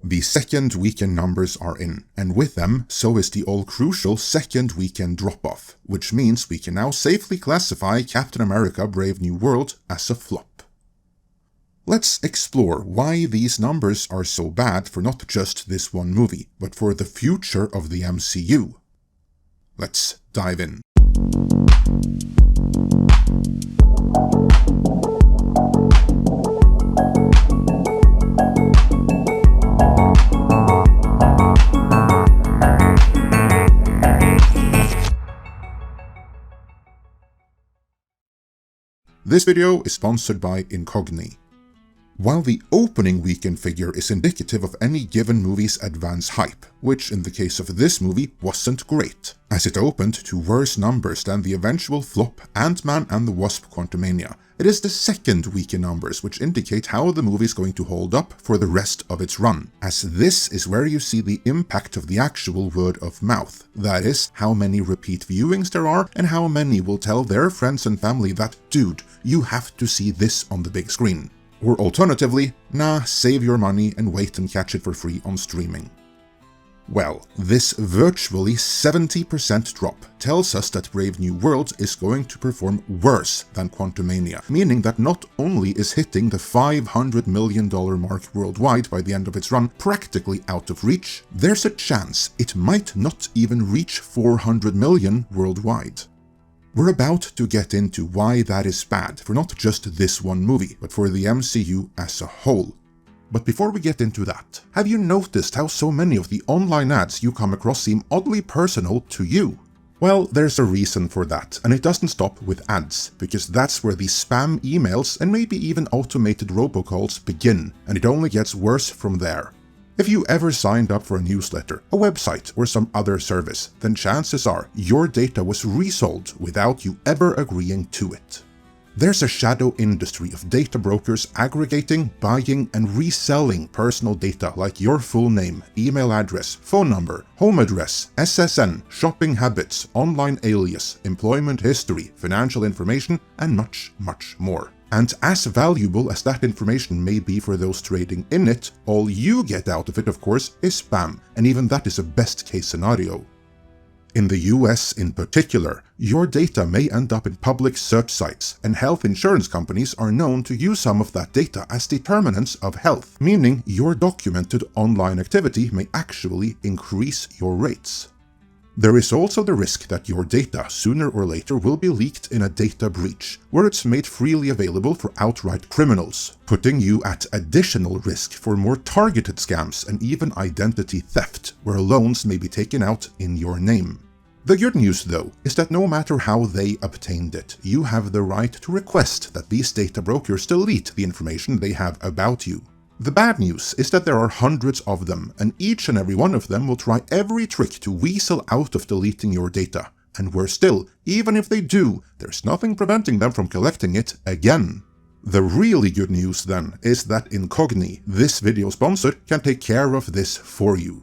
The second weekend numbers are in, and with them, so is the all-crucial second weekend drop-off, which means we can now safely classify Captain America: Brave New World as a flop. Let's explore why these numbers are so bad for not just this one movie, but for the future of the MCU. Let's dive in. This video is sponsored by Incogni. While the opening weekend figure is indicative of any given movie's advance hype, which in the case of this movie wasn't great, as it opened to worse numbers than the eventual flop Ant-Man and the Wasp: Quantumania, it is the second weekend numbers which indicate how the movie is going to hold up for the rest of its run, as this is where you see the impact of the actual word of mouth, that is, how many repeat viewings there are and how many will tell their friends and family that, dude, you have to see this on the big screen. Or alternatively, nah, save your money and wait and catch it for free on streaming. Well, this virtually 70% drop tells us that Brave New World is going to perform worse than Quantumania, meaning that not only is hitting the $500 million mark worldwide by the end of its run practically out of reach, there's a chance it might not even reach $400 million worldwide. We're about to get into why that is bad for not just this one movie, but for the MCU as a whole. But before we get into that, have you noticed how so many of the online ads you come across seem oddly personal to you? Well, there's a reason for that, and it doesn't stop with ads, because that's where the spam emails and maybe even automated robocalls begin, and it only gets worse from there. If you ever signed up for a newsletter, a website, or some other service, then chances are your data was resold without you ever agreeing to it. There's a shadow industry of data brokers aggregating, buying, and reselling personal data like your full name, email address, phone number, home address, SSN, shopping habits, online alias, employment history, financial information, and much, much more. And as valuable as that information may be for those trading in it, all you get out of it, of course, is spam, and even that is a best-case scenario. In the US in particular, your data may end up in public search sites, and health insurance companies are known to use some of that data as determinants of health, meaning your documented online activity may actually increase your rates. There is also the risk that your data sooner or later will be leaked in a data breach, where it's made freely available for outright criminals, putting you at additional risk for more targeted scams and even identity theft, where loans may be taken out in your name. The good news, though, is that no matter how they obtained it, you have the right to request that these data brokers delete the information they have about you. The bad news is that there are hundreds of them, and each and every one of them will try every trick to weasel out of deleting your data. And worse still, even if they do, there's nothing preventing them from collecting it again. The really good news then is that Incogni, this video sponsor, can take care of this for you.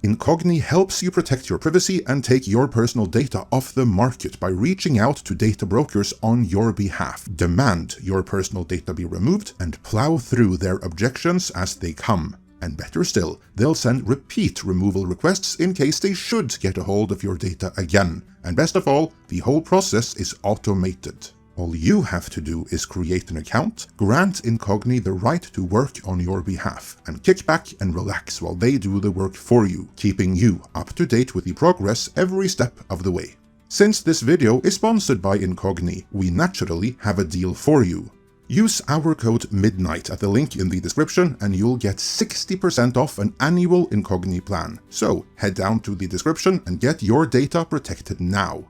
Incogni helps you protect your privacy and take your personal data off the market by reaching out to data brokers on your behalf, demand your personal data be removed, and plow through their objections as they come. And better still, they'll send repeat removal requests in case they should get a hold of your data again. And best of all, the whole process is automated. All you have to do is create an account, grant Incogni the right to work on your behalf, and kick back and relax while they do the work for you, keeping you up to date with the progress every step of the way. Since this video is sponsored by Incogni, we naturally have a deal for you. Use our code MIDNIGHT at the link in the description and you'll get 60% off an annual Incogni plan. So head down to the description and get your data protected now.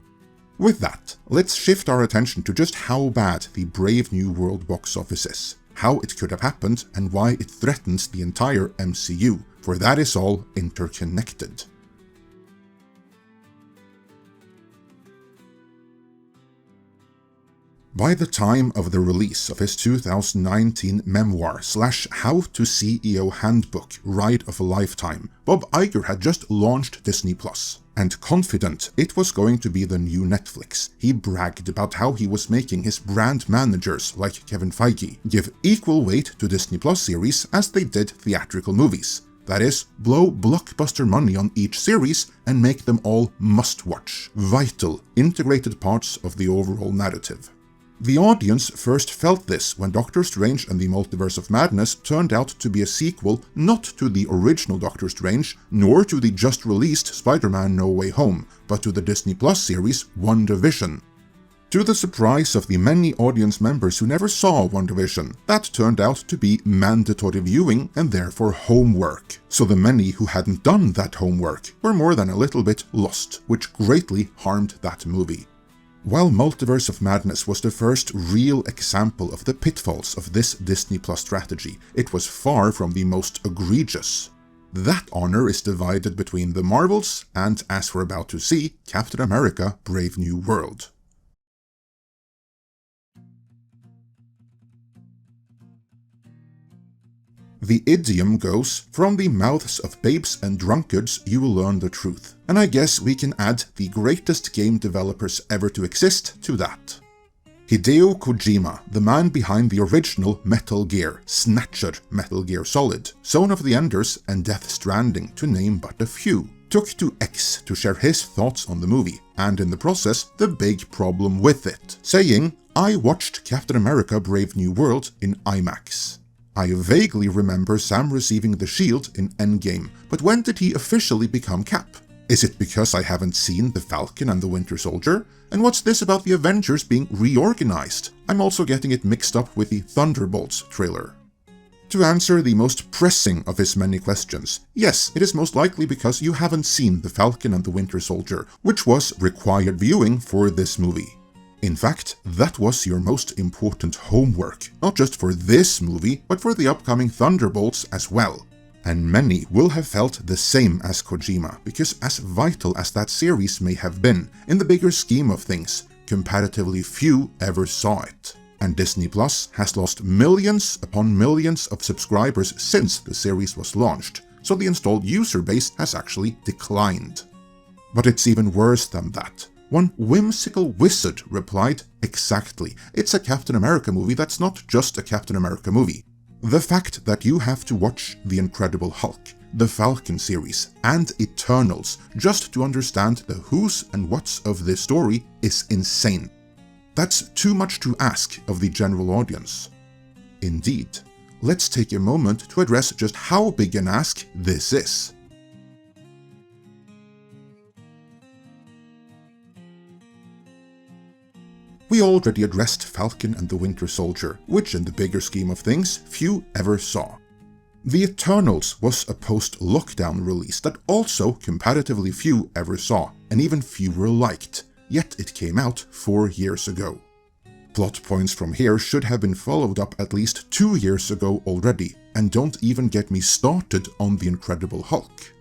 With that, let's shift our attention to just how bad the Brave New World box office is, how it could have happened, and why it threatens the entire MCU, for that is all interconnected. By the time of the release of his 2019 memoir / How to CEO Handbook Ride of a Lifetime, Bob Iger had just launched Disney+. And confident it was going to be the new Netflix, he bragged about how he was making his brand managers, like Kevin Feige, give equal weight to Disney Plus series as they did theatrical movies. That is, blow blockbuster money on each series and make them all must-watch, vital, integrated parts of the overall narrative. The audience first felt this when Doctor Strange and the Multiverse of Madness turned out to be a sequel not to the original Doctor Strange, nor to the just-released Spider-Man No Way Home, but to the Disney Plus series WandaVision. To the surprise of the many audience members who never saw WandaVision, that turned out to be mandatory viewing and therefore homework. So the many who hadn't done that homework were more than a little bit lost, which greatly harmed that movie. While Multiverse of Madness was the first real example of the pitfalls of this Disney Plus strategy, it was far from the most egregious. That honor is divided between the Marvels and, as we're about to see, Captain America: Brave New World. The idiom goes, "From the mouths of babes and drunkards you will learn the truth." And I guess we can add the greatest game developers ever to exist to that. Hideo Kojima, the man behind the original Metal Gear, Snatcher Metal Gear Solid, Zone of the Enders and Death Stranding, to name but a few, took to X to share his thoughts on the movie, and in the process, the big problem with it, saying, "I watched Captain America: Brave New World in IMAX. I vaguely remember Sam receiving the shield in Endgame, but when did he officially become Cap? Is it because I haven't seen The Falcon and the Winter Soldier? And what's this about the Avengers being reorganized? I'm also getting it mixed up with the Thunderbolts trailer." To answer the most pressing of his many questions, yes, it is most likely because you haven't seen The Falcon and the Winter Soldier, which was required viewing for this movie. In fact, that was your most important homework, not just for this movie, but for the upcoming Thunderbolts as well. And many will have felt the same as Kojima, because as vital as that series may have been, in the bigger scheme of things, comparatively few ever saw it. And Disney Plus has lost millions upon millions of subscribers since the series was launched, so the installed user base has actually declined. But it's even worse than that. One whimsical wizard replied, "Exactly, it's a Captain America movie that's not just a Captain America movie. The fact that you have to watch The Incredible Hulk, the Falcon series, and Eternals just to understand the who's and what's of this story is insane. That's too much to ask of the general audience." Indeed, let's take a moment to address just how big an ask this is. We already addressed Falcon and the Winter Soldier, which in the bigger scheme of things, few ever saw. The Eternals was a post-lockdown release that also comparatively few ever saw, and even fewer liked, yet it came out 4 years ago. Plot points from here should have been followed up at least 2 years ago already, and don't even get me started on The Incredible Hulk.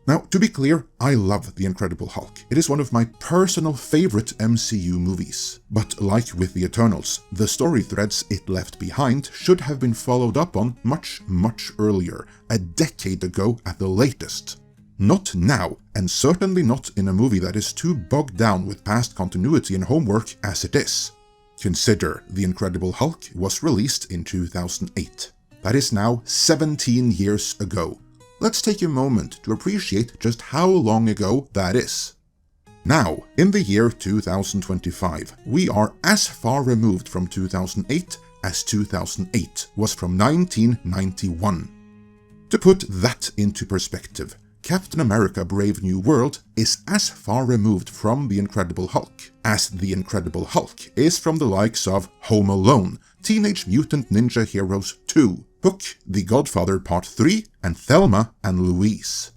Now, to be clear, I love The Incredible Hulk. It is one of my personal favorite MCU movies. But like with The Eternals, the story threads it left behind should have been followed up on much, much earlier, a decade ago at the latest. Not now, and certainly not in a movie that is too bogged down with past continuity and homework as it is. Consider The Incredible Hulk was released in 2008. That is now 17 years ago. Let's take a moment to appreciate just how long ago that is. Now, in the year 2025, we are as far removed from 2008 as 2008 was from 1991. To put that into perspective, Captain America: Brave New World is as far removed from The Incredible Hulk as The Incredible Hulk is from the likes of Home Alone, Teenage Mutant Ninja Heroes 2, Hook, The Godfather Part 3, and Thelma and Louise.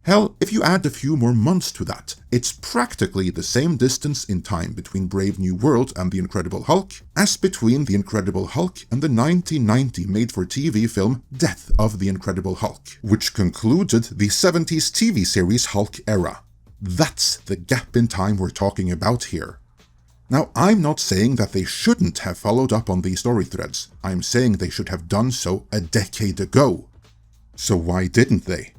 Hell, if you add a few more months to that, it's practically the same distance in time between Brave New World and The Incredible Hulk as between The Incredible Hulk and the 1990 made-for-TV film Death of the Incredible Hulk, which concluded the 70s TV series Hulk era. That's the gap in time we're talking about here. Now, I'm not saying that they shouldn't have followed up on these story threads. I'm saying they should have done so a decade ago. So why didn't they?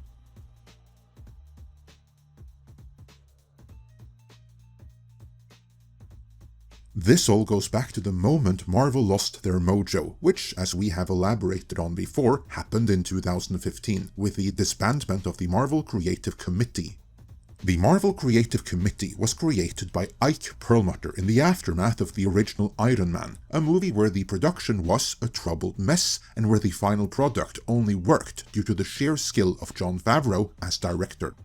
This all goes back to the moment Marvel lost their mojo, which, as we have elaborated on before, happened in 2015 with the disbandment of the Marvel Creative Committee. The Marvel Creative Committee was created by Ike Perlmutter in the aftermath of the original Iron Man, a movie where the production was a troubled mess and where the final product only worked due to the sheer skill of Jon Favreau as director.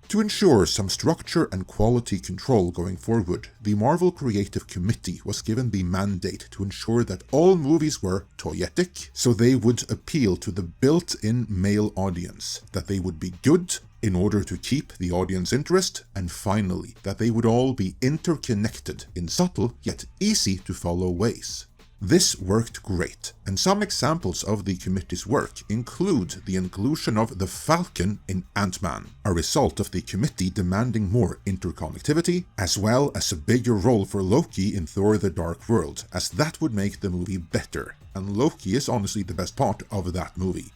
To ensure some structure and quality control going forward, the Marvel Creative Committee was given the mandate to ensure that all movies were toyetic, so they would appeal to the built-in male audience, that they would be good in order to keep the audience interest, and finally, that they would all be interconnected in subtle yet easy to follow ways. This worked great, and some examples of the committee's work include the inclusion of the Falcon in Ant-Man, a result of the committee demanding more interconnectivity, as well as a bigger role for Loki in Thor: The Dark World, as that would make the movie better, and Loki is honestly the best part of that movie.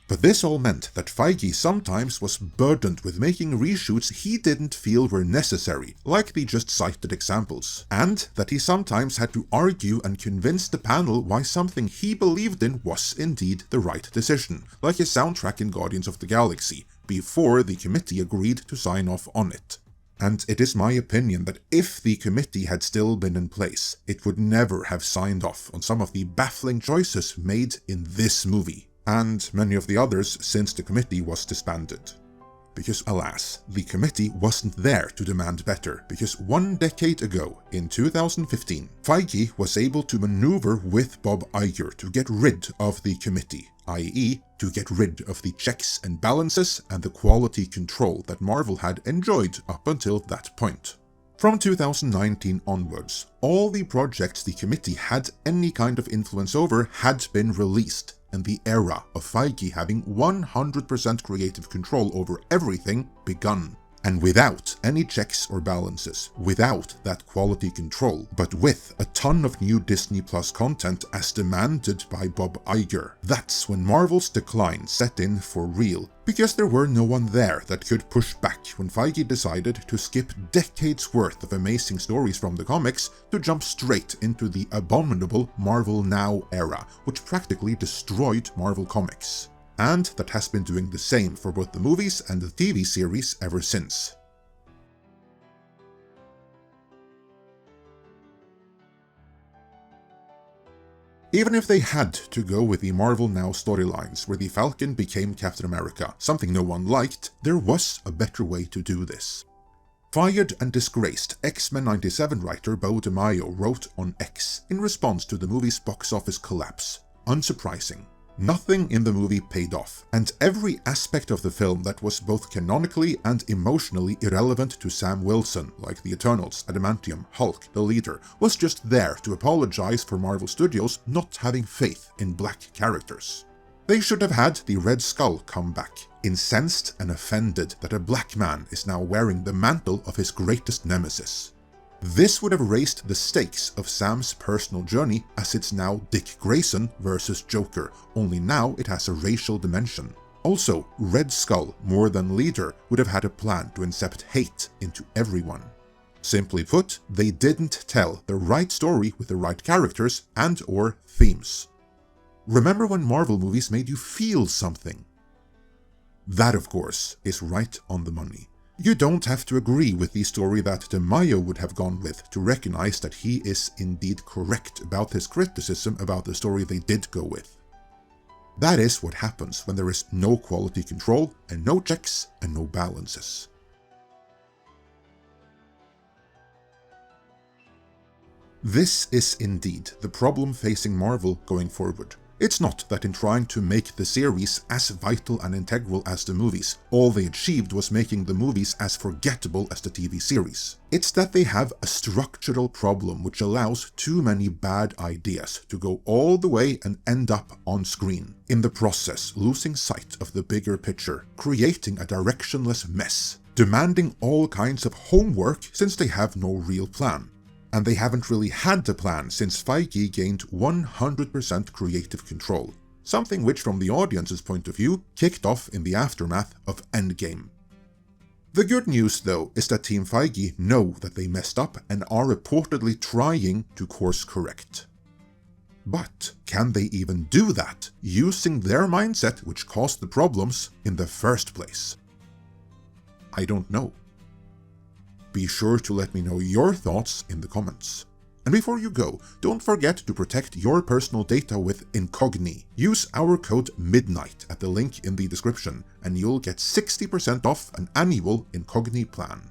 But this all meant that Feige sometimes was burdened with making reshoots he didn't feel were necessary, like the just cited examples, and that he sometimes had to argue and convince the panel why something he believed in was indeed the right decision, like his soundtrack in Guardians of the Galaxy, before the committee agreed to sign off on it. And it is my opinion that if the committee had still been in place, it would never have signed off on some of the baffling choices made in this movie, and many of the others since the committee was disbanded. Because alas, the committee wasn't there to demand better, because 1 decade ago, in 2015, Feige was able to maneuver with Bob Iger to get rid of the committee, i.e. to get rid of the checks and balances and the quality control that Marvel had enjoyed up until that point. From 2019 onwards, all the projects the committee had any kind of influence over had been released, and the era of Feige having 100% creative control over everything begun. And without any checks or balances, without that quality control, but with a ton of new Disney Plus content as demanded by Bob Iger, that's when Marvel's decline set in for real, because there were no one there that could push back when Feige decided to skip decades worth of amazing stories from the comics to jump straight into the abominable Marvel Now era, which practically destroyed Marvel Comics. And that has been doing the same for both the movies and the TV series ever since. Even if they had to go with the Marvel Now storylines where the Falcon became Captain America, something no one liked, there was a better way to do this. Fired and disgraced X-Men 97 writer Beau DeMaio wrote on X in response to the movie's box office collapse. Unsurprising. Nothing in the movie paid off, and every aspect of the film that was both canonically and emotionally irrelevant to Sam Wilson, like the Eternals, Adamantium, Hulk, the Leader, was just there to apologize for Marvel Studios not having faith in black characters. They should have had the Red Skull come back, incensed and offended that a black man is now wearing the mantle of his greatest nemesis. This would have raised the stakes of Sam's personal journey, as it's now Dick Grayson versus Joker, only now it has a racial dimension. Also, Red Skull, more than Leader, would have had a plan to incept hate into everyone. Simply put, they didn't tell the right story with the right characters and/or themes. Remember when Marvel movies made you feel something? That, of course, is right on the money. You don't have to agree with the story that DeMaio would have gone with to recognize that he is indeed correct about his criticism about the story they did go with. That is what happens when there is no quality control and no checks and no balances. This is indeed the problem facing Marvel going forward. It's not that in trying to make the series as vital and integral as the movies, all they achieved was making the movies as forgettable as the TV series. It's that they have a structural problem which allows too many bad ideas to go all the way and end up on screen, in the process losing sight of the bigger picture, creating a directionless mess, demanding all kinds of homework since they have no real plan. And they haven't really had the plan since Feige gained 100% creative control, something which from the audience's point of view kicked off in the aftermath of Endgame. The good news, though, is that Team Feige know that they messed up and are reportedly trying to course correct. But can they even do that, using their mindset which caused the problems in the first place? I don't know. Be sure to let me know your thoughts in the comments. And before you go, don't forget to protect your personal data with Incogni. Use our code MIDNIGHT at the link in the description, and you'll get 60% off an annual Incogni plan.